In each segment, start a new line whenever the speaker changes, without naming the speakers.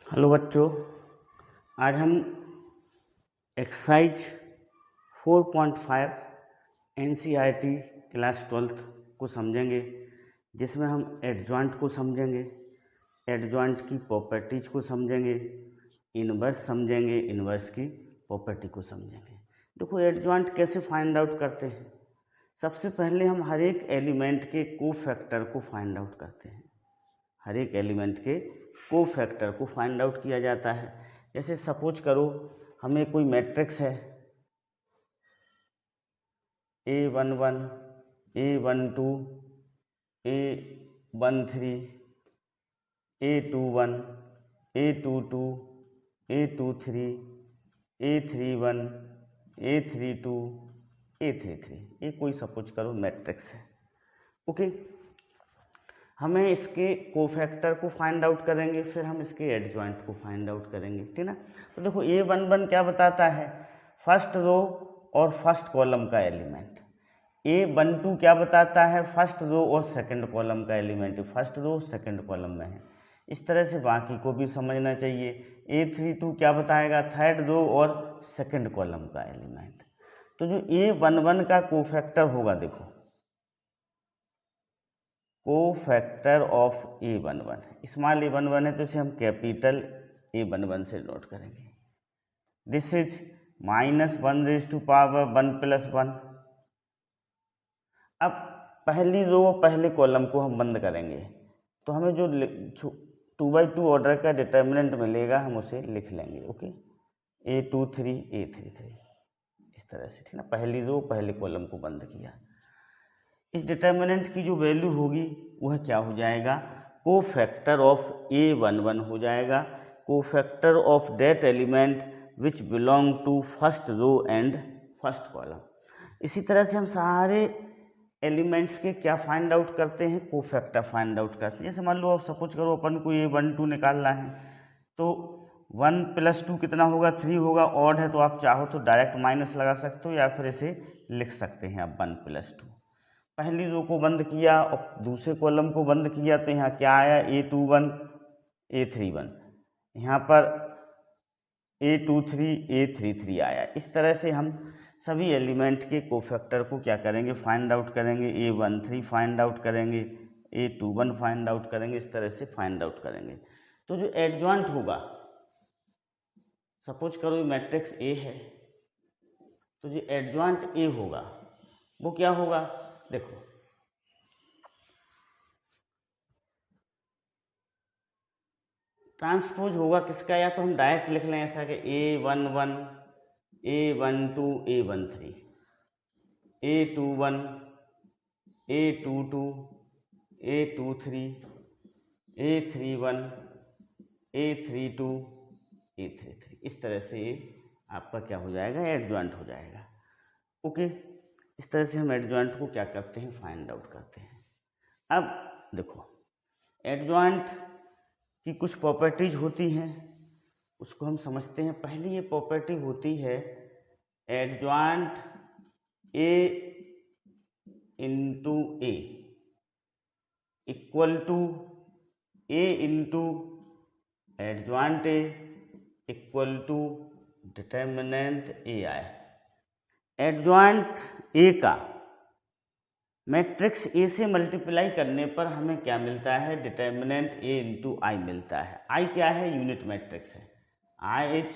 Hello बच्चों, आज हम एक्सरसाइज 4.5 एनसीईआरटी क्लास 12th को समझेंगे, जिसमें हम एडजॉइंट को समझेंगे, एडजॉइंट की प्रॉपर्टीज को समझेंगे, इनवर्स समझेंगे, इनवर्स की प्रॉपर्टी को समझेंगे। देखो, एडजॉइंट कैसे फाइंड आउट करते हैं। सबसे पहले हम हर एक एलिमेंट के कोफैक्टर को फाइंड आउट करते हैं। हर एक एलिमेंट के कोफैक्टर को फाइंड आउट किया जाता है। जैसे सपोज करो हमें कोई मैट्रिक्स है A11, A12, A13, A21, A22, A23, A31, A32, A33, ये कोई सपोज करो मैट्रिक्स है। ओके, हमें इसके कोफैक्टर को फाइंड आउट करेंगे, फिर हम इसके एडजॉइंट को फाइंड आउट करेंगे, ठीक ना। तो देखो A11 क्या बताता है, फर्स्ट रो और फर्स्ट कॉलम का एलिमेंट। A12 क्या बताता है, फर्स्ट रो और सेकंड कॉलम का element. First row second column में है। इस तरह से बाकी को भी समझना चाहिए। A32 क्या बताएगा, थर्ड रो और सेकंड कॉलम का एलिमेंट। तो जो A11 का कोफैक्टर होगा, देखो cofactor of A11, small A11 है तो इसे हम कैपिटल A11 से नोट करेंगे। This is -1⁻1 + 1। अब पहली रो पहले कॉलम को हम बंद करेंगे, तो हमें जो 2×2 ऑर्डर का डिटर्मिनेंट मिलेगा हम उसे लिख लेंगे। ओके, A23, A33, इस तरह से, ठीक ना। पहली रो पहले कॉलम को बंद किया। इस डिटर्मिनेंट की जो वैल्यू होगी वह क्या हो जाएगा, कोफैक्टर ऑफ A11 हो जाएगा, cofactor of that element which belong to first row and first column. इसी तरह से हम सारे एलिमेंट्स के क्या फाइंड आउट करते हैं, कोफैक्टर फाइंड आउट करते हैं। जैसे मान लो आप सपोज करो अपन को A12 निकालना है, तो 1 + 2 कितना होगा, 3 होगा। ऑड है तो आप चाहो तो डायरेक्ट माइनस लगा सकते हो या फिर इसे लिख सकते हैं आप 1 + 2। पहली रो को बंद किया और दूसरे कॉलम को बंद किया, तो यहाँ क्या आया, A21, A31, यहाँ पर A23, A33 आया। इस तरह से हम सभी एलिमेंट के कोफैक्टर को क्या करेंगे, फाइंड आउट करेंगे। A13 फाइंड आउट करेंगे, A21 फाइंड आउट करेंगे, इस तरह से फाइंड आउट करेंगे। तो जो एडजॉइंट होगा, सपोज करो मैट्रिक्स A है, तो जो एडजॉइंट A होगा वो क्या होगा, देखो ट्रांसपोज होगा किसका, या तो हम डायरेक्ट लिख लें ऐसा कि A11, A12, A13, A21, A22, A23, A31, A32, A33, इस तरह से आपका क्या हो जाएगा, एडजॉइंट हो जाएगा। ओके, इस तरह से हम एडजॉइंट को क्या करते हैं, फाइंड आउट करते हैं। अब देखो, एडजॉइंट की कुछ प्रॉपर्टीज होती हैं, उसको हम समझते हैं। पहली ये प्रॉपर्टी होती है adjoint A into A equal to A into adjoint A equal to determinant AI। Adjoint A का मैट्रिक्स A से मल्टीप्लाई करने पर हमें क्या मिलता है, डिटर्मिनेंट A इंटू I मिलता है। I क्या है, यूनिट मैट्रिक्स है। I इज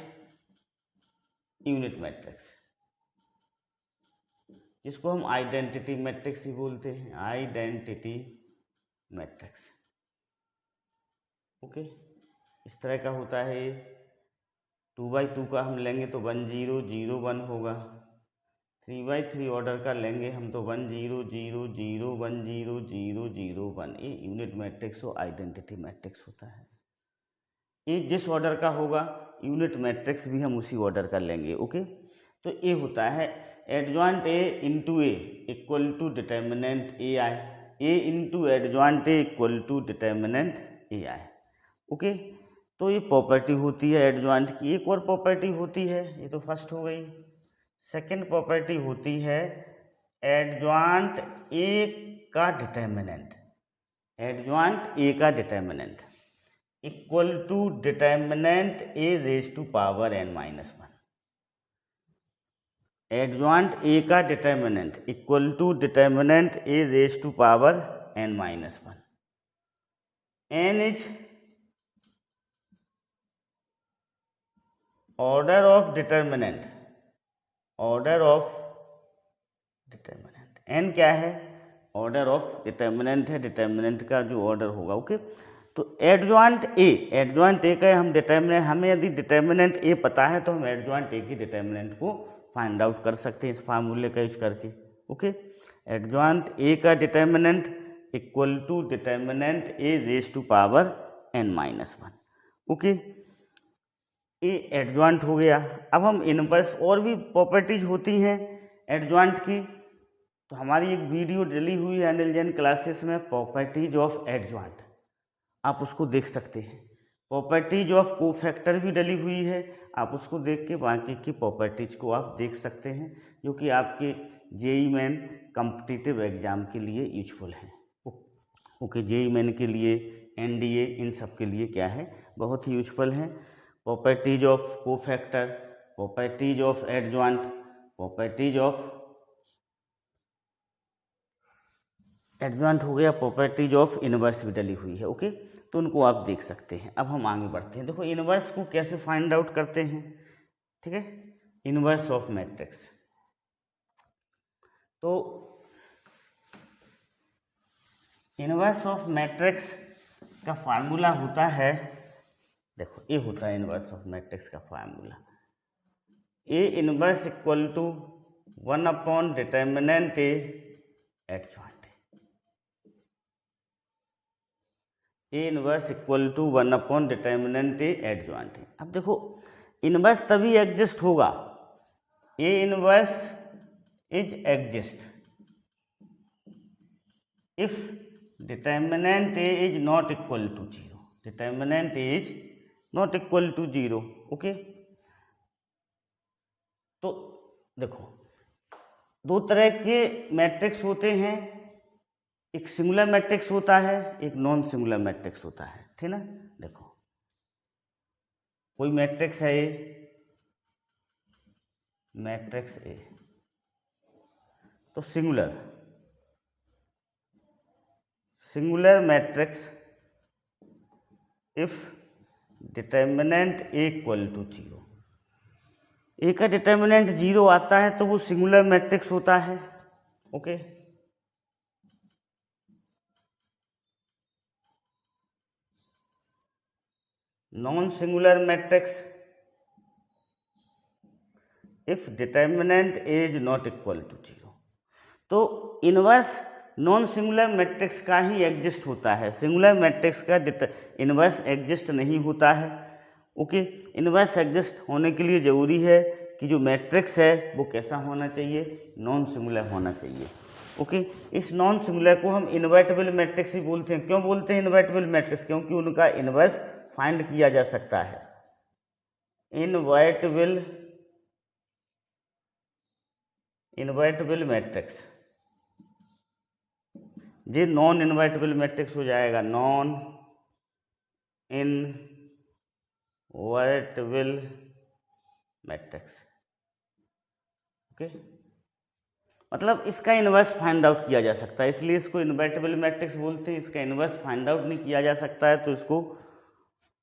यूनिट मैट्रिक्स, जिसको हम आइडेंटिटी मैट्रिक्स ही बोलते हैं, आइडेंटिटी मैट्रिक्स। ओके, इस तरह का होता है ये। 2×2 का हम लेंगे तो 1 0 0 1 होगा। 3×3 ऑर्डर का लेंगे हम तो 1 0 0 0 1 0 0 0 1। ये यूनिट मैट्रिक्स और आइडेंटिटी मैट्रिक्स होता है। ये जिस ऑर्डर का होगा यूनिट मैट्रिक्स भी हम उसी ऑर्डर का लेंगे। ओके, तो ये होता है adjoint A into A equal to determinant AI। A into adjoint A equal to determinant AI। Okay, तो ये प्रॉपर्टी होती है एडजॉइंट की। एक और प्रॉपर्टी होती है, ये तो फर्स्ट हो गई। सेकंड प्रॉपर्टी होती है एडजॉइंट A का डिटर्मिनेंट। एडजॉइंट A का determinant, equal to determinant A raise to power n minus one. Adjoint A का determinant equal to determinant A raise to power n minus one. n is order of determinant, order of determinant. n क्या है? Order of determinant है, determinant का जो order होगा। Okay, तो adjoint A का हम डिटर्मिनेंट, हमें यदि डिटर्मिनेंट ए पता है तो हम एडजॉइंट ए की डिटर्मिनेंट को फाइंड आउट कर सकते हैं इस फार्मूले का यूज करके। ओके, एडजॉइंट ए का determinant equal to determinant A raise to power n minus one. Okay, ये एडजॉइंट हो गया। अब हम इनवर्स, और भी प्रॉपर्टीज होती हैं एडजॉइंट की, तो हमारी एक वीडियो डली हुई है अनिल जैन क्लासेस में, प्रॉपर्टीज ऑफ एडजॉइंट, आप उसको देख सकते हैं। प्रॉपर्टीज ऑफ कोफैक्टर भी डली हुई है, आप उसको देख के बाकी की प्रॉपर्टीज को आप देख सकते हैं, जो कि आपके जेई मेन कॉम्पिटिटिव एग्जाम के लिए यूजफुल हैं। ओके, जेई मेन के लिए, एनडीए, इन सब के लिए क्या है, बहुत ही यूजफुल हैं। Properties of cofactor, properties of adjoint, properties of adjoint हो गया, प्रॉपर्टीज ऑफ इनवर्स भी डली हुई है। ओके, तो उनको आप देख सकते हैं। अब हम आगे बढ़ते हैं। देखो इनवर्स को कैसे फाइंड आउट करते हैं, ठीक है। इनवर्स ऑफ मैट्रिक्स, तो इनवर्स ऑफ मैट्रिक्स का फार्मूला होता है, देखो ये होता है इनवर्स ऑफ मैट्रिक्स का formula, A inverse equal to 1 determinant A adjoint. A inverse equal to 1 determinant A adjoint है। अब देखो इनवर्स तभी एग्जिस्ट होगा, A inverse is exist if determinant A is not equal to 0, determinant A is not equal to 0। Okay, तो देखो दो तरह के मैट्रिक्स होते हैं, एक सिंगुलर मैट्रिक्स होता है, एक नॉन सिंगुलर मैट्रिक्स होता है, ठीक ना। देखो कोई मैट्रिक्स है ए, मैट्रिक्स ए, तो singular matrix if determinant A equal to 0, A का डिटर्मिनेंट 0 आता है तो वो सिंगुलर मैट्रिक्स होता है। Okay, non singular matrix if determinant A is not equal to 0, तो इनवर्स नॉन सिंगुलर मैट्रिक्स का ही एग्जिस्ट होता है, सिंगुलर मैट्रिक्स का इनवर्स एग्जिस्ट नहीं होता है। ओके, इनवर्स एग्जिस्ट होने के लिए जरूरी है कि जो मैट्रिक्स है वो कैसा होना चाहिए, नॉन सिंगुलर होना चाहिए। ओके, इस नॉन सिंगुलर को हम इन्वर्टिबल मैट्रिक्स ही बोलते हैं। क्यों बोलते हैं इन्वर्टिबल मैट्रिक्स? क्योंकि उनका इनवर्स फाइंड किया जा सकता है। इन्वर्टिबल मैट्रिक्स, ये नॉन इन्वर्टिबल मैट्रिक्स हो जाएगा, नॉन इन्वर्टिबल मैट्रिक्स। ओके, मतलब इसका इनवर्स फाइंड आउट किया जा सकता है, इसलिए इसको इन्वर्टिबल मैट्रिक्स बोलते हैं। इसका इनवर्स फाइंड आउट नहीं किया जा सकता है तो इसको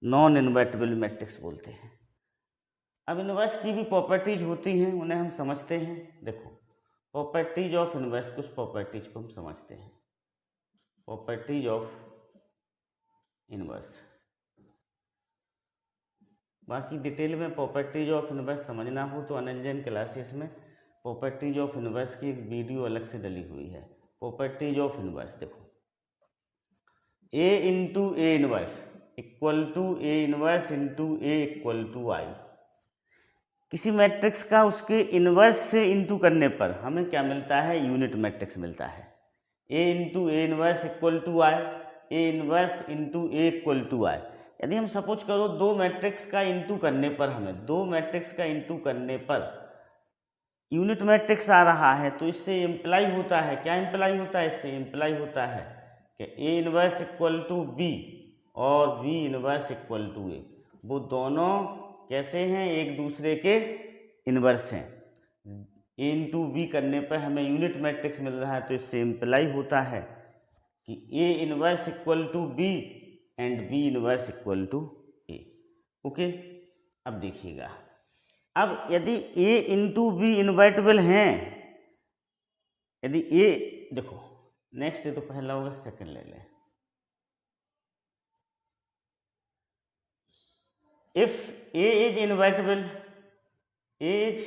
नॉन इन्वर्टिबल मैट्रिक्स बोलते हैं। अब इनवर्स की भी प्रॉपर्टीज होती हैं, उन्हें हम समझते हैं। देखो प्रॉपर्टीज ऑफ इनवर्स, कुछ प्रॉपर्टीज को हम समझते हैं। प्रॉपर्टीज ऑफ इनवर्स, बाकी डिटेल में प्रॉपर्टीज ऑफ इनवर्स समझना हो तो अनिल जैन क्लासेस में प्रॉपर्टीज ऑफ इनवर्स की एक वीडियो अलग से डली हुई है। प्रॉपर्टीज ऑफ इनवर्स देखो, A into A inverse equal to A inverse into A equal to I. किसी मैट्रिक्स का उसके इनवर्स से इंटू करने पर हमें क्या मिलता है, यूनिट मैट्रिक्स मिलता है। A into A inverse equal to I, A inverse into A equal to I. यदि हम सपोज करो दो मैट्रिक्स का इंटू करने पर, हमें दो मैट्रिक्स का इंटू करने पर यूनिट मैट्रिक्स आ रहा है, तो इससे इम्प्लाई होता है, क्या इम्प्लाई होता है, इससे इम्प्लाई होता है कि A inverse equal to B और B inverse equal to A, वो दोनों कैसे हैं, एक दूसरे के इनवर्स हैं। A इंटू बी करने पर हमें यूनिट मैट्रिक्स मिल रहा है, तो इससे इम्प्लाई होता है कि A inverse equal to B and B inverse equal to A। Okay, अब देखिएगा, अब यदि A इंटू बी इन्वर्टिबल हैं, यदि A, देखो नेक्स्ट तो पहला होगा, सेकंड ले लें। If A is invertible, A is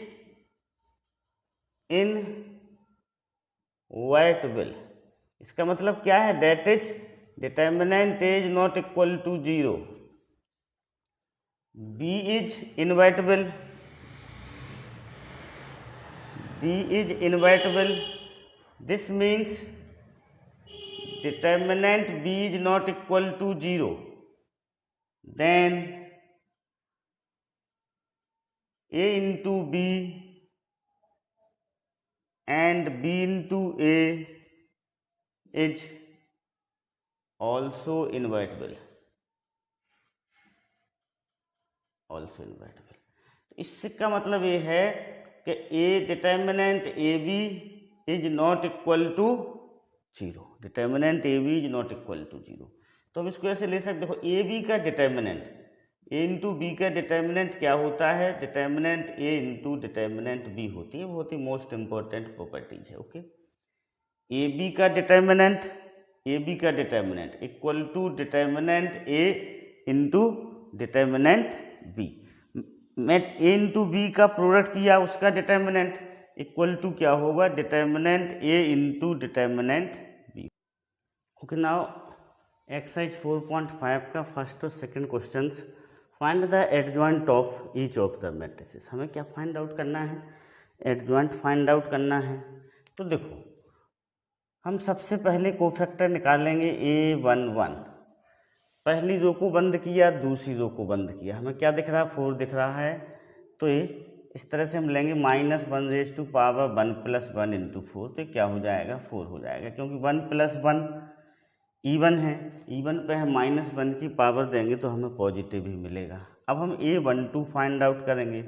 invertible, इसका मतलब क्या है, that is determinant is not equal to 0। B is invertible, B is invertible, this means determinant B is not equal to 0, then A into B and B into A is also invertible, इससे का मतलब ये है कि A determinant A B is not equal to 0, determinant A B is not equal to 0। तो हम इसको ऐसे ले सकते, देखो ए बी का डिटर्मिनेंट, ए इंटू बी का डिटर्मिनेंट क्या होता है, determinant A into determinant B होती है, बहुत ही मोस्ट इंपॉर्टेंट प्रॉपर्टीज है। ओके, ए बी का determinant equal to determinant A into determinant B, मैं ए इंटू बी का प्रोडक्ट किया, उसका डिटर्मिनेंट इक्वल टू क्या होगा, determinant A into determinant B. Okay, now exercise 4.5 का फर्स्ट और second questions, find the adjoint of each of the matrices. हमें क्या फाइंड आउट करना है, एडजॉइंट फाइंड आउट करना है। तो देखो, हम सबसे पहले कोफैक्टर निकालेंगे A11, पहली रो को बंद किया, दूसरी रो को बंद किया, हमें क्या दिख रहा है, 4 दिख रहा है। तो ये इस तरह से हम लेंगे -1 × 1 + 1 × 4, तो क्या हो जाएगा, 4 हो जाएगा, क्योंकि 1 + 1 इवन है, इवन पे हम -1 की पावर देंगे तो हमें पॉजिटिव ही मिलेगा। अब हम A12 फाइंड आउट करेंगे,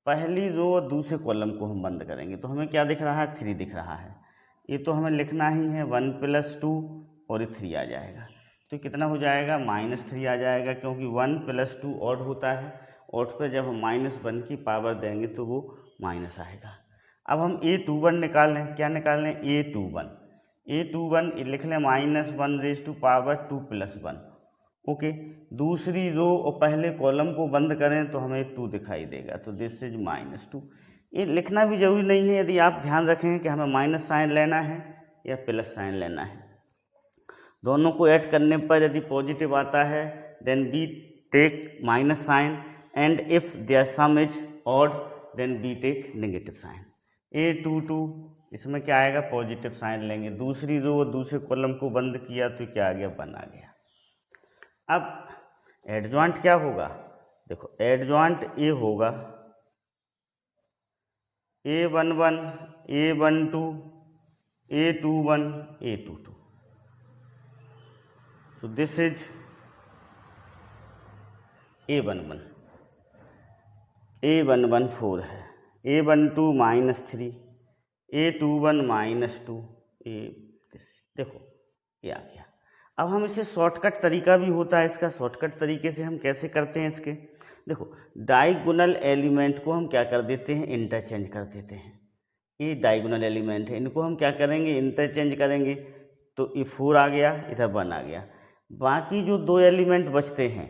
पहली रो और दूसरे कॉलम को हम बंद करेंगे, तो हमें क्या दिख रहा है, 3 दिख रहा है। ये तो हमें लिखना ही है, 1 + 2 और ये 3 आ जाएगा, तो कितना हो जाएगा, -3 आ जाएगा, क्योंकि 1 + 2 ऑड होता है, ऑड पे जब हम -1 की पावर देंगे तो वो माइनस आएगा। अब हम A21 निकाल लें, क्या निकाल लें, A21 लिख लें -1 × 2 + 1। ओके, दूसरी रो और पहले कॉलम को बंद करें तो हमें 2 दिखाई देगा, तो दिस इज -2। ये लिखना भी जरूरी नहीं है, यदि आप ध्यान रखें कि हमें माइनस साइन लेना है या प्लस साइन लेना है। दोनों को ऐड करने पर यदि पॉजिटिव आता है then B take minus sign, and if there sum is odd then B take negative sign. A22 इसमें क्या आएगा, पॉजिटिव साइन लेंगे, दूसरी रो और दूसरे कॉलम को बंद किया तो क्या आ गया, 1 आ गया। अब एडजॉइंट क्या होगा, देखो एडजॉइंट ए होगा A11 A12 A21 A22, so this is A11 4 है, A12 -3, A21 -2, देखो ये आ गया। अब हम इसे शॉर्टकट तरीका भी होता है इसका, शॉर्टकट तरीके से हम कैसे करते हैं इसके, देखो डायगोनल एलिमेंट को हम क्या कर देते हैं, इंटरचेंज कर देते हैं। ये डायगोनल एलिमेंट है, इनको हम क्या करेंगे, इंटरचेंज करेंगे, तो ये 4 आ गया, इधर 1 आ गया। बाकी जो 2 एलिमेंट बचते हैं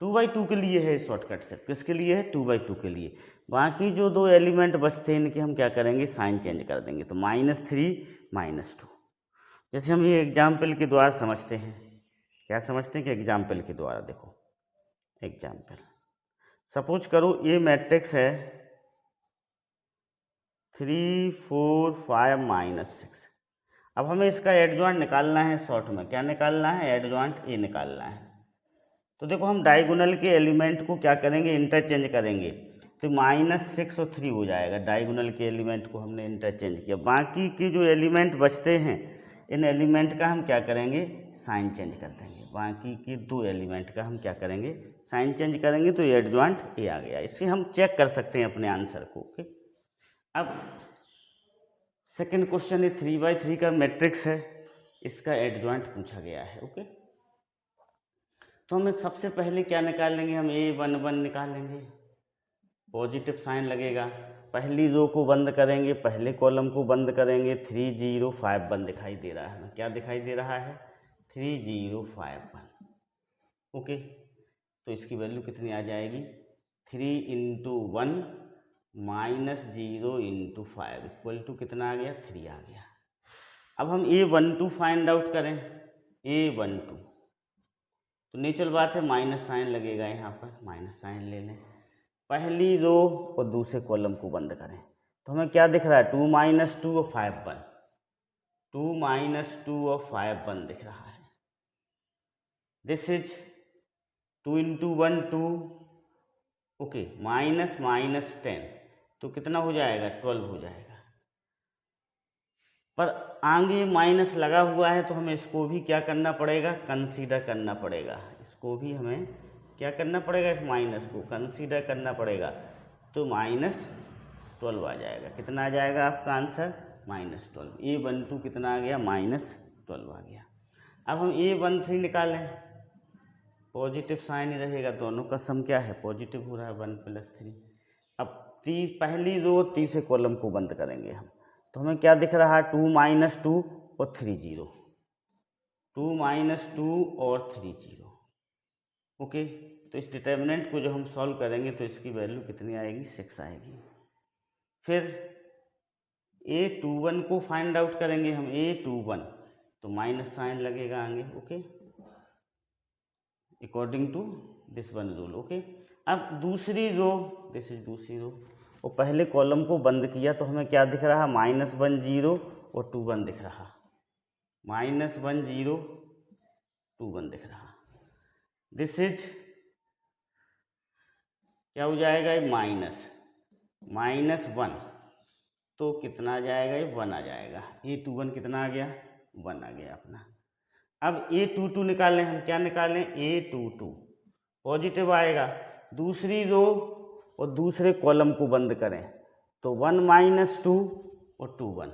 2/2 के लिए है शॉर्टकट से, किसके लिए है, 2/2 के लिए। बाकी जो 2 एलिमेंट बचते हैं इनके हम क्या करेंगे, साइन चेंज कर देंगे, तो -3 -2। जैसे हम ये एग्जाम्पल के द्वारा समझते हैं, क्या समझते हैं कि एग्जाम्पल के द्वारा, देखो एग्जाम्पल सपोज करो ये मैट्रिक्स है 3 4 5 -6। अब हमें इसका एडजॉइंट निकालना है, शॉर्ट में क्या निकालना है, एडजॉइंट ए निकालना है। तो देखो हम डायगोनल के एलिमेंट को क्या करेंगे, इंटरचेंज करेंगे, तो -6 और 3 हो जाएगा। डायगोनल के एलिमेंट को हमने इंटरचेंज किया, बाकी के जो एलिमेंट बचते हैं इन एलिमेंट का हम क्या करेंगे, साइन चेंज कर देंगे। बाकी के 2 एलिमेंट का हम क्या करेंगे, साइन चेंज करेंगे तो एडजॉइंट ए आ गया। इससे हम चेक कर सकते हैं अपने आंसर को। ओके, अब सेकंड क्वेश्चन है 3/3 का मैट्रिक्स है, इसका एडजॉइंट पूछा गया है। ओके, तो हम सबसे पहले क्या निकालेंगे, हम A11 निकालेंगे, पॉजिटिव साइन लगेगा, पहली रो को बंद करेंगे, पहले कॉलम को बंद करेंगे, 3051 दिखाई दे रहा है हमें, क्या दिखाई दे रहा है, 3051। ओके, तो इसकी वैल्यू कितनी आ जाएगी, 3 × 1 - 0 × 5 इक्वल टू कितना आ गया, 3 आ गया। अब हम A12 फाइंड आउट करें, A12 तो नेचुरल बात है माइनस साइन लगेगा, यहाँ पर माइनस साइन ले लें, पहली रो और दूसरे कॉलम को बंद करें, तो हमें क्या दिख रहा है, 2 - 2 और 5 1, 2 - 2 और 5 1 दिख रहा है। दिस इज 2 × 1 2, ओके, -10 तो कितना हो जाएगा, 12 हो जाएगा। पर आगे माइनस लगा हुआ है तो हमें इसको भी क्या करना पड़ेगा, कंसीडर करना पड़ेगा, इसको भी हमें क्या करना पड़ेगा, इस माइनस को कंसीडर करना पड़ेगा, तो -12 आ जाएगा। कितना आ जाएगा आपका आंसर, -12। A12 कितना आ गया, -12 आ गया। अब हम A13 निकालें, पॉजिटिव साइन ही रहेगा, दोनों का सम क्या है, पॉजिटिव हो रहा है, 1 + 3। अब पहली रो तीसरे कॉलम को बंद करेंगे हम, तो हमें क्या दिख रहा है, 2 - 2 और 3 0, 2 - 2 और 3 0। ओके, तो इस डिटर्मिनेंट को जो हम सॉल्व करेंगे तो इसकी वैल्यू कितनी आएगी, 6 आएगी। फिर A21 को फाइंड आउट करेंगे हम, A21 तो माइनस साइन लगेगा आगे। Okay, according to this one rule. Okay, अब दूसरी रो, दिस इज दूसरी रो, और पहले कॉलम को बंद किया तो हमें क्या दिख रहा, -1 0 और 2 1 दिख रहा, -1 0 2 1 दिख रहा। दिस इज क्या हो जाएगा, -1 तो कितना आ जाएगा, ये 1 आ जाएगा। A21 कितना आ गया, 1 आ गया अपना। अब A22 निकालें हम, क्या निकालें, A22 पॉजिटिव आएगा, दूसरी रो और दूसरे कॉलम को बंद करें तो 1 - 2 और 2 1,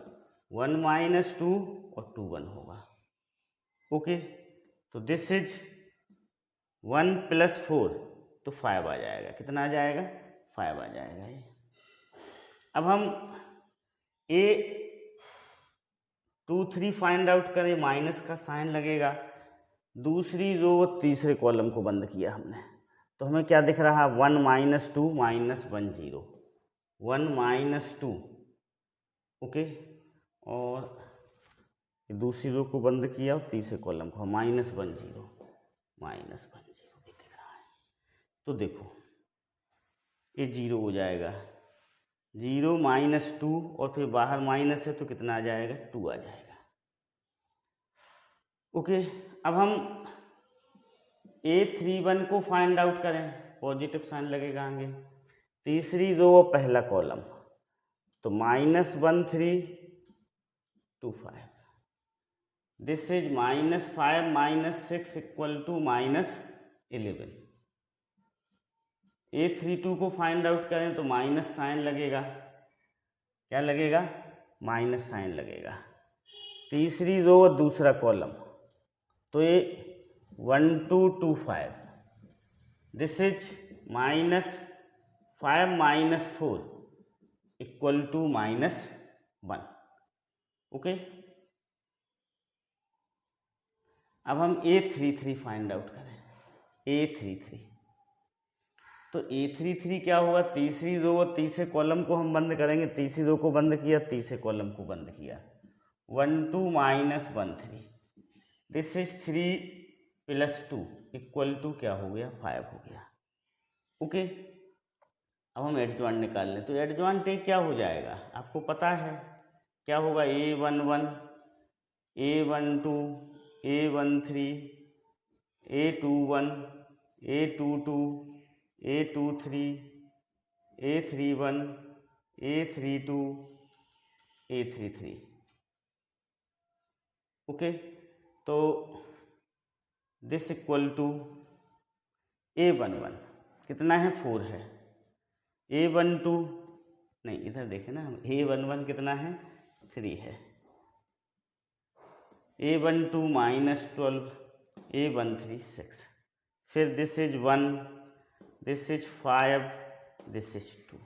1 - 2 और 2 1 होगा। ओके, तो दिस इज 1 + 4 तो 5 आ जाएगा, कितना आ जाएगा, 5 आ जाएगा ये। अब हम A23 फाइंड आउट करें, माइनस का साइन लगेगा, दूसरी रो और तीसरे कॉलम को बंद किया हमने तो हमें क्या दिख रहा है, 1 - 2 -1 0, 1 - 2। ओके, और दूसरी रो को बंद किया और तीसरे कॉलम को -1 0 भी दिख रहा है। तो देखो ये 0 हो जाएगा, 0 - 2 और फिर बाहर माइनस है तो कितना आ जाएगा, 2 आ जाएगा। ओके, अब हम A31 को फाइंड आउट करें, पॉजिटिव साइन लगेगा आगे, तीसरी रो और पहला कॉलम तो -1 3 2 5, this is -5 - 6 equal to -11। A32 को फाइंड आउट करें तो माइनस साइन लगेगा, क्या लगेगा, माइनस साइन लगेगा, तीसरी रो और दूसरा कॉलम तो ये 1 2 2 5, this is -5 - 4 equal to -1। Okay, अब हम A33 फाइंड आउट करें, A33 तो A33 क्या होगा, तीसरी रो और तीसरे कॉलम को हम बंद करेंगे, तीसरी रो को बंद किया, तीसरे कॉलम को बंद किया, 1 2 - 1 3, दिस इज 3 + 2 इक्वल टू क्या हो गया, 5 हो गया। ओके, अब हम एडजॉइंट निकाल लें, तो एडजॉइंट क्या हो जाएगा, आपको पता है क्या होगा, A11 A12 A13 A21 A22 A23 A31 A32 A33। Okay, तो दिस इक्वल टू A11 कितना है 4 है, A12 नहीं इधर देखें ना, A11 कितना है 3 है, A12 -12, A13 6, फिर this is 1, this is 5, this is 2,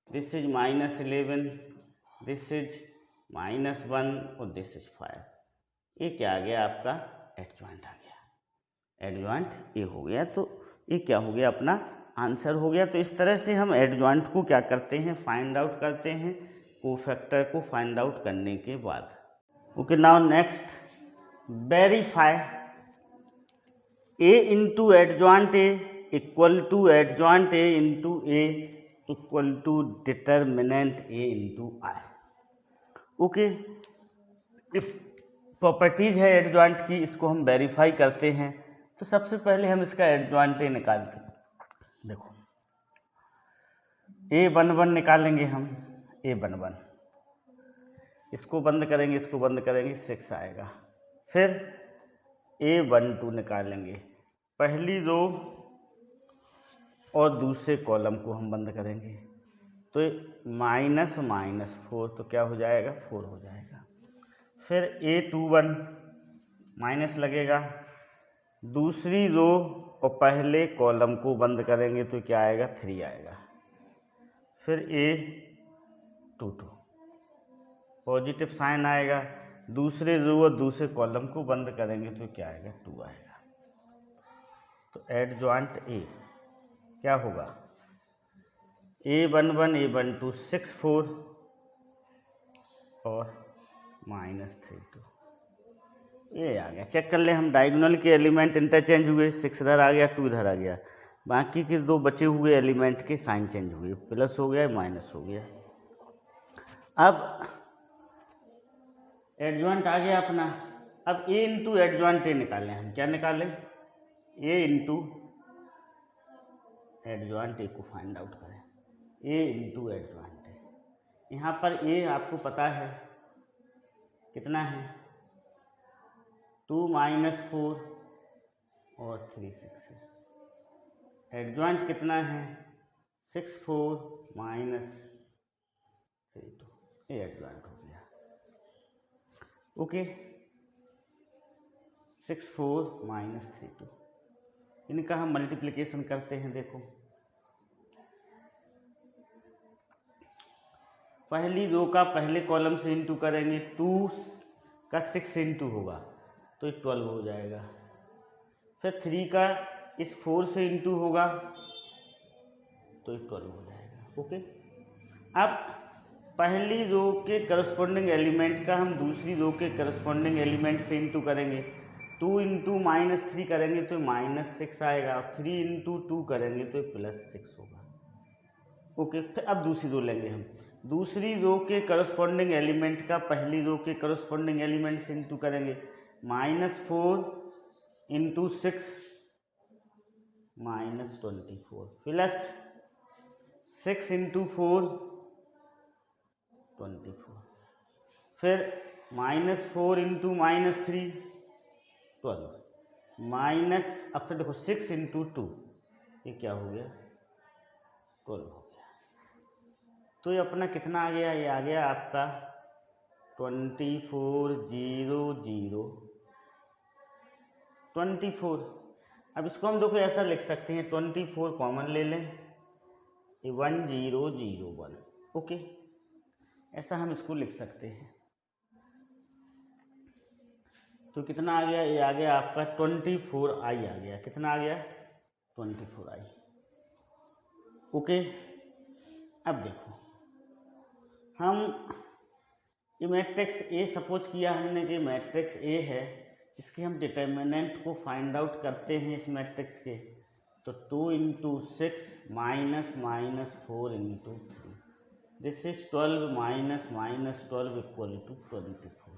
this is -11, this is -1 और दिस इज 5। ये क्या आ गया आपका एडजॉइंट आ गया, एडजॉइंट ये हो गया। तो ये क्या हो गया अपना आंसर हो गया। तो इस तरह से हम एडजॉइंट को क्या करते हैं फाइंड आउट करते हैं कोफैक्टर को फाइंड आउट करने के बाद। Okay now next verify A into adjoint A equal to adjoint A into A equal to determinant A into I। Okay if properties है एडजॉइंट की, इसको हम वेरीफाई करते हैं। तो सबसे पहले हम इसका एडजॉइंट A निकालते हैं। देखो A11 निकालेंगे हम, A11 इसको बंद करेंगे, इसको बंद करेंगे 6 आएगा। फिर A12 निकालेंगे, पहली रो और दूसरे कॉलम को हम बंद करेंगे तो -4 तो क्या हो जाएगा 4 हो जाएगा। फिर A21 माइनस लगेगा, दूसरी रो और पहले कॉलम को बंद करेंगे तो क्या आएगा 3 आएगा। फिर A22 पॉजिटिव साइन आएगा, दूसरे रो और दूसरे कॉलम को बंद करेंगे तो क्या आएगा 2 आएगा। तो एडजॉइंट A क्या होगा A11 A12 6 4 और -32 ये आ गया। चेक कर ले हम, डायगोनल के एलिमेंट इंटरचेंज हुए, 6 इधर आ गया 2 इधर आ गया, बाकी के 2 बचे हुए एलिमेंट के साइन चेंज हुए, प्लस हो गया माइनस हो गया। अब एडजॉइंट आ गया अपना। अब A इंटू एडजॉइंट A निकालें हम, क्या निकालें A इंटू एडजॉइंट A को फाइंड आउट करें, A इंटू एडजॉइंट A। यहाँ पर A आपको पता है कितना है 2 -4 और 3 6 है। एडजॉइंट कितना है 6 4 -32, ये एडजॉइंट हो गया। ओके 6 4 -32 इनका हम मल्टीप्लिकेशन करते हैं। देखो पहली रो का पहले कॉलम से इंटू करेंगे, 2 का 6 इंटू होगा तो ये 12 हो जाएगा। फिर 3 का इस 4 से इंटू होगा तो ये 12 हो जाएगा। ओके अब पहली रो के करस्पॉन्डिंग एलिमेंट का हम दूसरी रो के करस्पॉन्डिंग एलिमेंट से इंटू करेंगे, 2 इंटू -3 करेंगे तो -6 आएगा, 3 इंटू 2 करेंगे तो +6 होगा। ओके फिर अब दूसरी रो लेंगे हम, दूसरी रो के करस्पॉन्डिंग एलिमेंट का पहली रो के करस्पॉन्डिंग एलिमेंट से इंटू करेंगे, -4 इंटू 6 -24 प्लस 6 इंटू 4 24, फिर -4 इंटू -3 12 माइनस, अब फिर देखो 6 इंटू 2 ये क्या हो गया 12 हो गया। तो ये अपना कितना आ गया, ये आ गया आपका 24 0 0 24। अब इसको हम देखो ऐसा लिख सकते हैं, 24 कॉमन ले लें, 1 0 0 1। ओके ऐसा हम इसको लिख सकते हैं। तो कितना आ गया, ये आ गया आपका 24i आ गया। कितना आ गया 24i। ओके अब देखो हम ये मैट्रिक्स ए सपोज किया हमने कि मैट्रिक्स ए है, इसके हम डिटर्मिनेंट को फाइंड आउट करते हैं इस मैट्रिक्स के। तो 2 into 6 -4 into 3 this is 12 -12 equal to 24।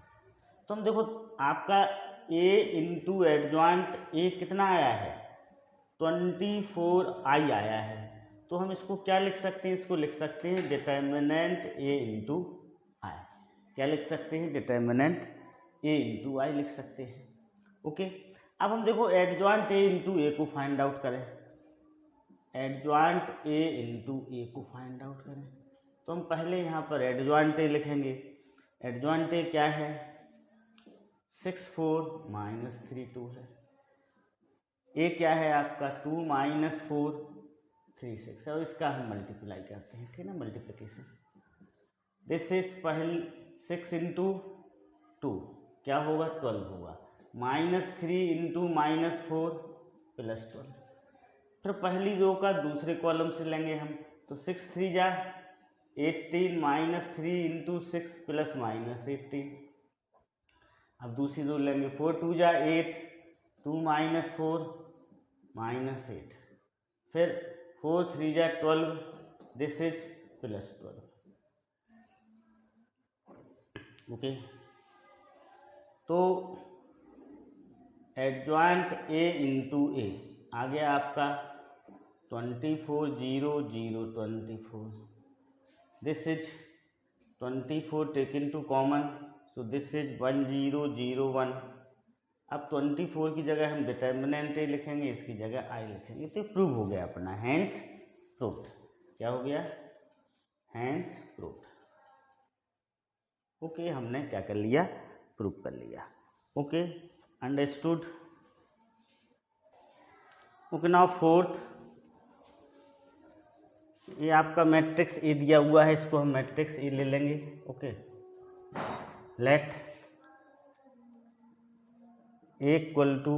तो हम देखो आपका A इंटू एडजॉइंट A कितना आया है 24i आया है। तो हम इसको क्या लिख सकते हैं, इसको लिख सकते हैं डिटर्मिनेंट A इंटू आई। क्या लिख सकते हैं डिटर्मिनेंट A इंटू आई लिख सकते हैं। ओके अब हम देखो एडजॉइंट ए इंटू ए को फाइंड आउट करें, एडजॉइंट ए इंटू ए को फाइंड आउट करें। तो हम पहले यहाँ पर एडजॉइंट ए लिखेंगे। एडजॉइंट ए क्या है, 6 4 माइनस 3 2 है। ए क्या है आपका 2 माइनस 4 3 6 है, और इसका हम मल्टीप्लाई करते हैं, ठीक है ना, मल्टीप्लिकेशन। दिस इज पहले 6 इंटू 2 क्या होगा 12 होगा, -3 इंटू -4 प्लस 12। फिर पहली रो का दूसरे कॉलम से लेंगे हम, तो 6 3 जा 18 -3 इंटू 6 प्लस -18। अब दूसरी रो लेंगे, 4 2 जा 8 2 -4 -8, फिर 4 3 जा 12, दिस इज प्लस 12। ओके, तो एडजॉइंट ए इंटू ए आ गया आपका 24 0 0 24। This is 24 taken to common, so this is 1 0 0 1। अब 24 की जगह हम डिटर्मिनेंट ए लिखेंगे, इसकी जगह आई लिखेंगे, तो प्रूव हो गया अपना, हैंस प्रूव्ड। क्या हो गया, हैंस प्रूव्ड। ओके, हमने क्या कर लिया, प्रूव कर लिया। Okay, understood. Okay, now fourth, ये आपका मैट्रिक्स ए दिया हुआ है, इसको हम मैट्रिक्स ए ले लेंगे। Okay, let A equal to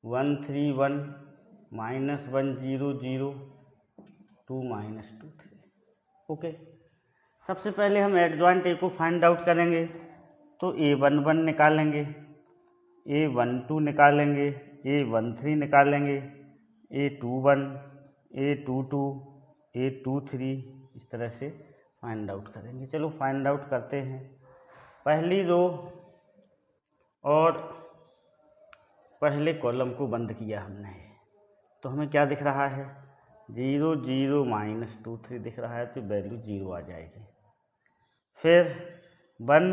1 3 1 -1 0 0 2 -2 3। Okay, सबसे पहले हम एडजॉइंट ए को फाइंड आउट करेंगे, तो A11 निकालेंगे, A12 निकालेंगे, A13 निकालेंगे, A21 A22 A23, इस तरह से फाइंड आउट करेंगे। चलो फाइंड आउट करते हैं। पहली रो और पहले कॉलम को बंद किया हमने, तो हमें क्या दिख रहा है, 0 0 -2 3 दिख रहा है, तो वैल्यू 0 आ जाएगी। फिर 1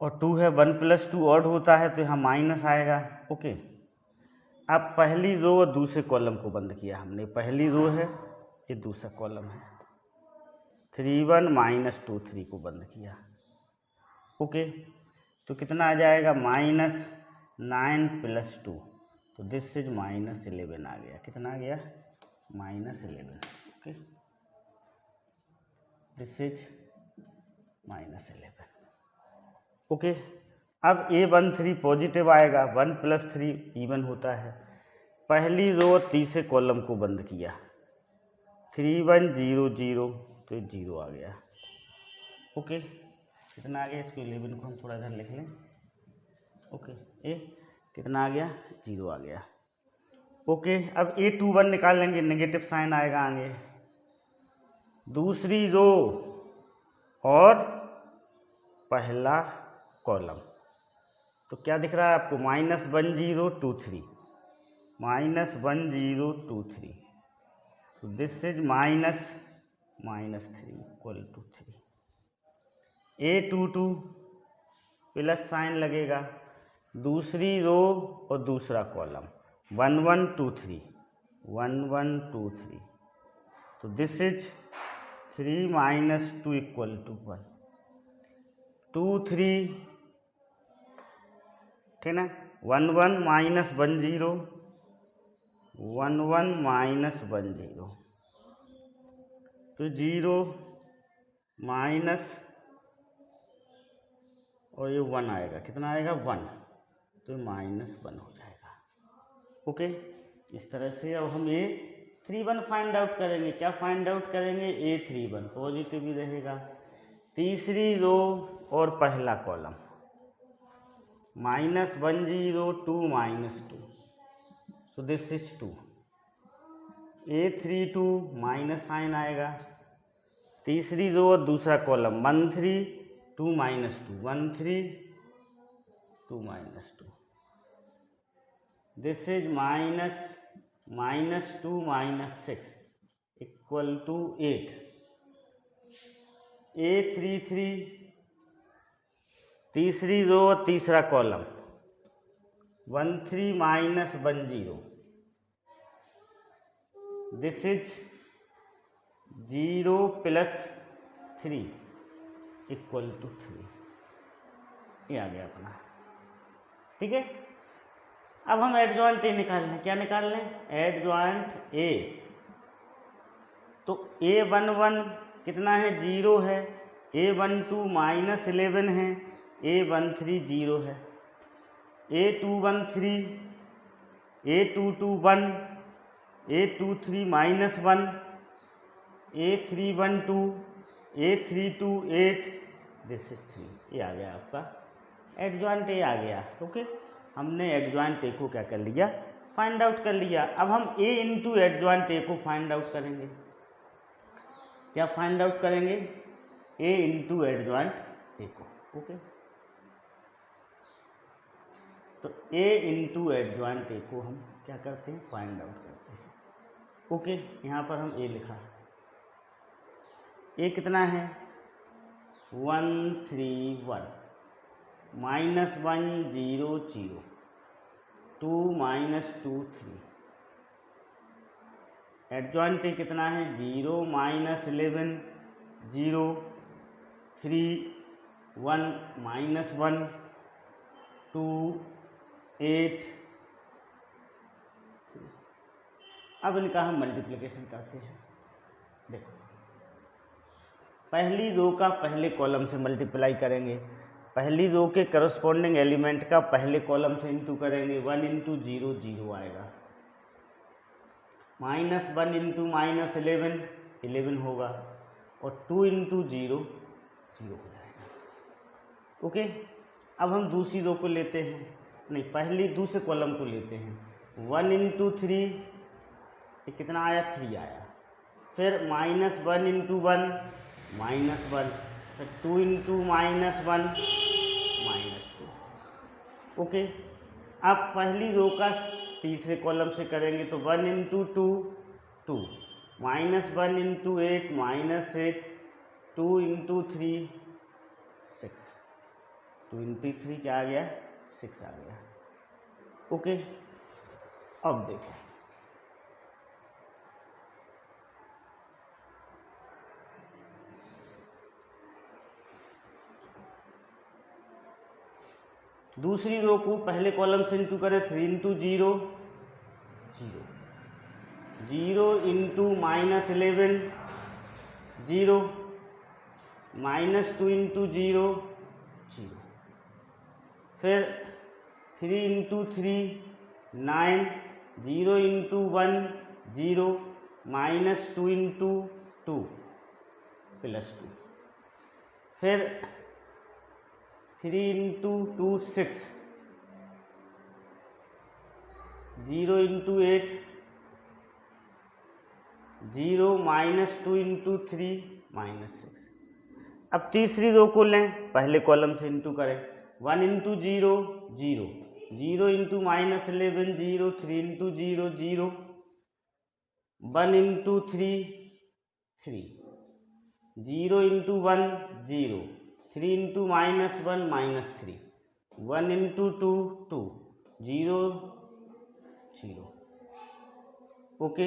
और 2 है, 1 + 2 ऑड होता है, तो यहाँ माइनस आएगा। ओके, अब पहली रो और दूसरे कॉलम को बंद किया हमने, पहली रो है, ये दूसरा कॉलम है, 3 1 -2 3 को बंद किया। ओके, तो कितना आ जाएगा, -9 + 2, तो दिस इज -11 आ गया। कितना आ गया, -11। Okay, this is -11। ओके, अब A13 पॉजिटिव आएगा, 1 + 3 इवन होता है। पहली रो और तीसरे कॉलम को बंद किया, 3 1 0 0, तो ये 0 आ गया। ओके, कितना आ गया, इसको 11 को हम थोड़ा इधर लिख लें। ओके, ये कितना आ गया, 0 आ गया। ओके, अब A21 निकाल लेंगे, नेगेटिव साइन आएगा आगे। दूसरी रो और पहला कॉलम, तो क्या दिख रहा है आपको, -1 0 2 3, -1 0 2 3, तो this is -3 = 3। A22 plus sign लगेगा, दूसरी रो और दूसरा कॉलम, 1 1 2 3 1 1 2 3, तो दिस इज 3 - 2 = 1 2 3, ठीक ना, 1 1 - 1 0 1 1 - 1 0, तो 0 माइनस और ये 1 आएगा, कितना आएगा 1, तो -1 हो जाएगा। ओके, इस तरह से अब हम A31 फाइंड आउट करेंगे। क्या फाइंड आउट करेंगे, A31 पॉजिटिव ही रहेगा। तीसरी रो और पहला column, -1 0 2 -2, so this is 2। A32 minus sign आएगा, तीसरी रो और दूसरा कॉलम, 1 3 2 -2 1 3 2 -2, दिस इज -2 -6 = 8। A33 तीसरी रो और तीसरा column, 13 minus 10, this is 0 plus 3 equal to 3। ये आ गया अपना, ठीक है। अब हम एडजॉइंट ए निकाल लें। क्या निकाल लें? Adjoint A. तो A11 कितना है? 0 है। A12 माइनस 11 है। A13 0 है। A213, A221, A23 minus 1, A312, A328, this is 3। ये आ गया आपका एडजॉइंट ए आ गया। ओके, हमने एडजॉइंट ए को क्या कर लिया? फाइंड आउट कर लिया। अब हम ए इंटू एडजॉइंट ए को फाइंड आउट करेंगे। क्या फाइंड आउट करेंगे? ए इंटू एडजॉइंट ए को। ओके, तो ए इंटू एडजॉइंट ए को हम क्या करते हैं? फाइंड आउट करते हैं। ओके, यहाँ पर हम ए लिखा। ए कितना है? 131 माइनस 1 0 0, 2 माइनस 2 3। एडजॉइंट ए कितना है? 0 माइनस 11 0, 3 1 माइनस 1 2 8। अब इनका हम मल्टीप्लिकेशन करते हैं। देखो, पहली रो का पहले कॉलम से मल्टीप्लाई करेंगे। पहली रो के करस्पॉन्डिंग एलिमेंट का पहले कॉलम से इंटू करेंगे। 1 इंटू 0 0 आएगा। माइनस 1 इंटू माइनस 11 11 होगा। और 2 इंटू 0 0 हो जाएगा। ओके, अब हम दूसरी रो को लेते हैं। नहीं, पहली दूसरे कॉलम को लेते हैं। 1 इंटू 3, ये कितना आया? 3 आया। फिर माइनस 1 इंटू 1 माइनस 1, फिर 2 इंटू माइनस 1 माइनस 2। ओके, अब पहली रो का तीसरे कॉलम से करेंगे तो 1 into 2 2, minus 1 into 8 minus 8, 2 into 3 6, 2 into 3 क्या आ गया? 6 आ गया। ओके, अब देखें, दूसरी रो को पहले कॉलम से इंटू करें। 3 into 0 0, 0 into minus 11 0, minus 2 into 0 0, फिर 3 into 3 9, 0 into 1 0, minus 2 into 2 plus 2, फिर 3 into 2 6, 0 into 8 0, minus 2 into 3 minus 6। अब तीसरी रो को लें, पहले कॉलम से इंटू करें। 1 into 0 0, 0 into minus 11 0, 3 into 0 0, 1 into 3 3, 0 into 1 0, 3 into minus 1 minus 3, 1 into 2 2, 0 0। Okay,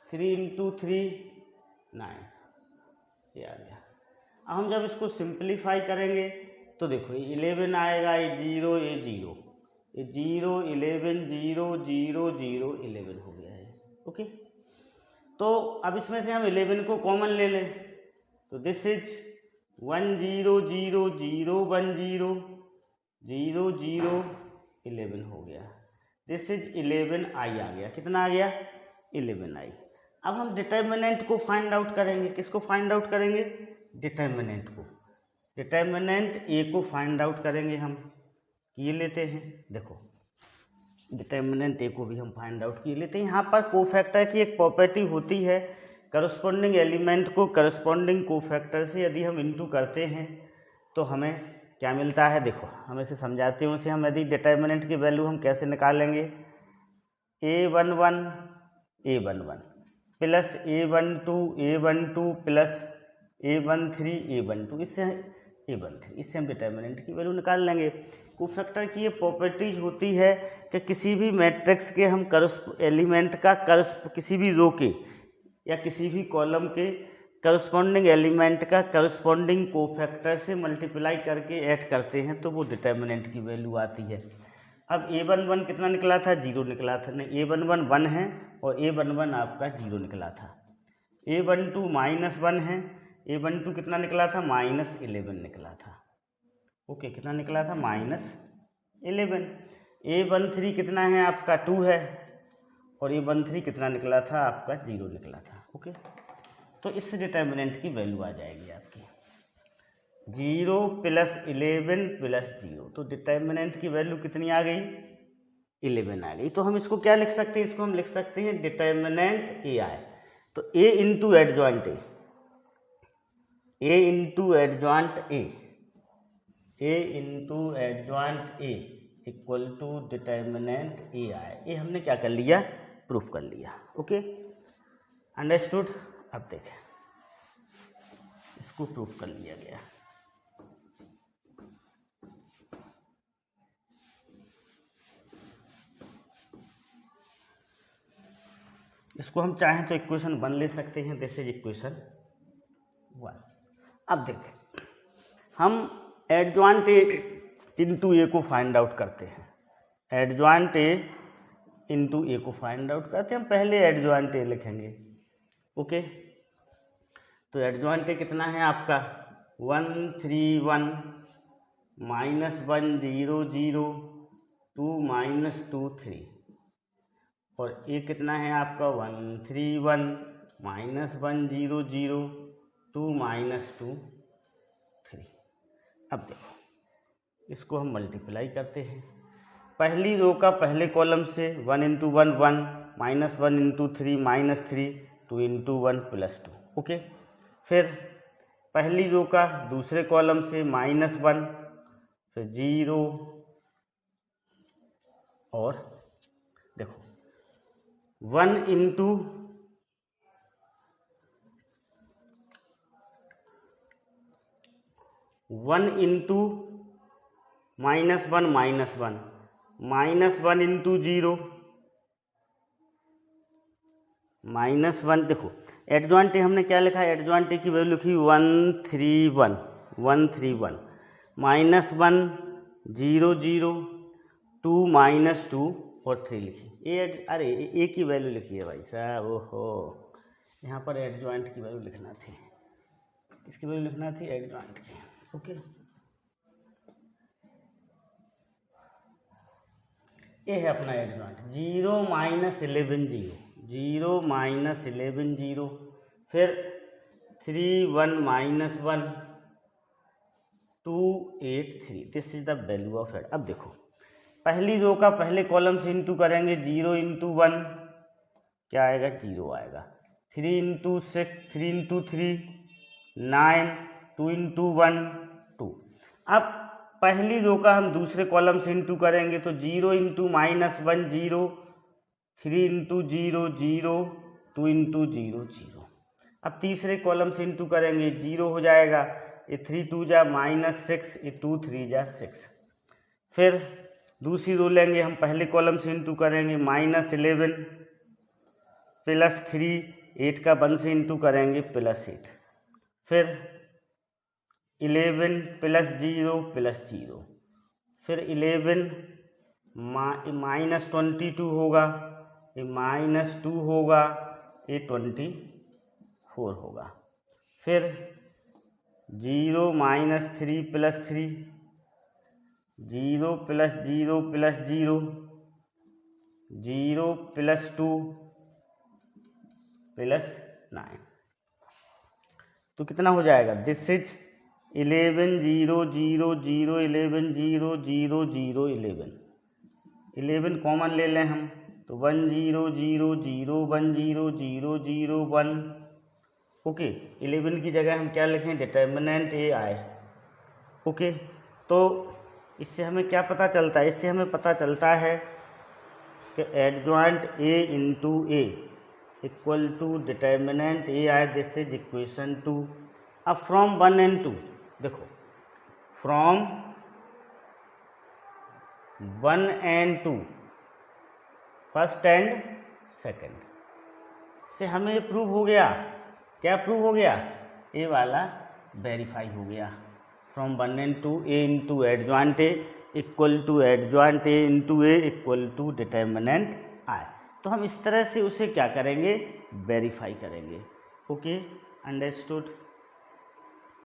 3 into 3 9, ये आ गया। अब हम जब इसको सिंप्लीफाई करेंगे तो देखो, ये 11 आएगा, ये 0 ये 0, ये 0 11 0 0 0 11 हो गया है। ओके, तो अब इसमें से हम 11 को कॉमन ले लें तो दिस इज 1 0 0 0 1 0 0 0 11 हो गया। दिस इज 11i आ गया। कितना आ गया? 11i। अब हम डिटर्मिनेंट को फाइंड आउट करेंगे। किसको फाइंड आउट करेंगे? डिटर्मिनेंट को। डिटर्मिनेंट ए को फाइंड आउट करेंगे हम। ये लेते हैं, देखो डिटर्मिनेंट ए को भी हम फाइंड आउट किए लेते हैं। यहाँ पर कोफैक्टर की एक प्रॉपर्टी होती है, करस्पॉन्डिंग एलिमेंट को करस्पॉन्डिंग कोफैक्टर से यदि हम इनटू करते हैं तो हमें क्या मिलता है। देखो, हम इसे समझाते हैं। उसे हम यदि डिटर्मिनेंट की वैल्यू हम कैसे निकालेंगे? A11 A11 plus A12 plus A13 A12, इससे A13, इससे हम डिटर्मिनेंट की वैल्यू निकाल लेंगे। कोफैक्टर की ये प्रॉपर्टीज होती है कि किसी भी मैट्रिक्स के हम एलिमेंट का किसी भी रो के या किसी भी कॉलम के करस्पॉन्डिंग एलिमेंट का करस्पॉन्डिंग कोफैक्टर से मल्टीप्लाई करके ऐड करते हैं तो वो डिटर्मिनेंट की वैल्यू आती है। अब A11 कितना निकला था, 0 निकला था, नहीं A11 1 है और A11 आपका 0 निकला था। A12 -1 है, A12 कितना निकला था, -11 निकला था। ओके, कितना निकला था, -11। A13 कितना है आपका, 2 है और A13 कितना निकला था आपका, 0 निकला था। ओके, तो इससे डिटर्मिनेंट की वैल्यू आ जाएगी आपकी 0 + 11 + 0। तो डिटर्मिनेंट की वैल्यू कितनी आ गई, 11 आ गई। तो हम इसको क्या लिख सकते हैं, इसको हम लिख सकते हैं डिटर्मिनेंट ए आई। तो A into adjoint A, A into adjoint A, A into adjoint A equal to determinant A I. ये हमने क्या कर लिया, प्रूफ कर लिया। Okay, understood. अब देखें, इसको प्रूफ कर लिया गया। इसको हम चाहें तो इक्वेशन 1 ले सकते हैं, दिस इज इक्वेशन 1। अब देखें, हम एडजॉइंट ए इंटू ए को फाइंड आउट करते हैं, एडजॉइंट ए इंटू ए को फाइंड आउट करते हैं। हम पहले एडजॉइंट ए लिखेंगे। ओके, तो एडजॉइंट ए कितना है आपका, 1 3 1 -1 0 0 2 -2 3 और ए कितना है आपका 1 3 1 -1 0 0 2 -2 3। अब देखो, इसको हम मल्टीप्लाई करते हैं। पहली रो का पहले कॉलम से 1 × 1 1 -1 × 3 -3 2 × 1 +2। ओके, फिर पहली रो का दूसरे कॉलम से -1 फिर 0 और देखो 1 × -1 -1 × 0 -1। देखो एडजॉइंट ए हमने क्या लिखा है, एडजॉइंट ए की वैल्यू लिखी 1 3 1 -1 0 0 2 -2 और 3 लिखी। अरे ए की वैल्यू लिखी है भाई साहब, ओहो, यहाँ पर एडजॉइंट की वैल्यू लिखना थी, इसकी वैल्यू लिखना थी एडजॉइंट की। ओके, ये है अपना एडजॉइंट 0 -11 0 0 -11 0 फिर 3 1 -1 2 8 3। This is the value of ad. अब देखो, पहली रो का पहले कॉलम से इंटू करेंगे, 0 × 1 क्या आएगा, 0 आएगा। 3 × 6 3 × 3 9 2 × 1 2। अब पहली रो का हम दूसरे कॉलम से इंटू करेंगे तो 0 × -1 0 3 × 0 0 2 × 0 0। अब तीसरे कॉलम से इंटू करेंगे, 0 हो जाएगा, ये 3 2 जा -6, ये 2 3 जा 6। फिर दूसरी रो लेंगे, हम पहले कॉलम से इंटू करेंगे, -11 +3 8 का 1 से इंटू करेंगे +8। फिर 11 +0 +0 फिर 11 -22 होगा, ये -2 होगा, ये 24 होगा। फिर 0 -3 +3 0 + 0 + 0 0 +2 +9। तो कितना हो जाएगा, दिस इज 11 0 0 0 11 0 0 0 11। 11 कॉमन ले लें हम तो 1 0 0 0 1 0 0 0 1। ओके, 11 की जगह हम क्या लिखें, डिटर्मिनेंट ए आई। ओके, तो इससे हमें क्या पता चलता है, इससे हमें पता चलता है कि adjoint A into A equal to determinant A I, this is equation 2। अब फ्रॉम 1 and 2 देखो, from 1 and 2, first and second से हमें ये प्रूव हो गया। क्या प्रूव हो गया? ए वाला वेरीफाई हो गया। From 1 and 2 A into adjoint A equal to adjoint A into A equal to determinant I. तो हम इस तरह से उसे क्या करेंगे? वेरीफाई करेंगे। Okay, understood.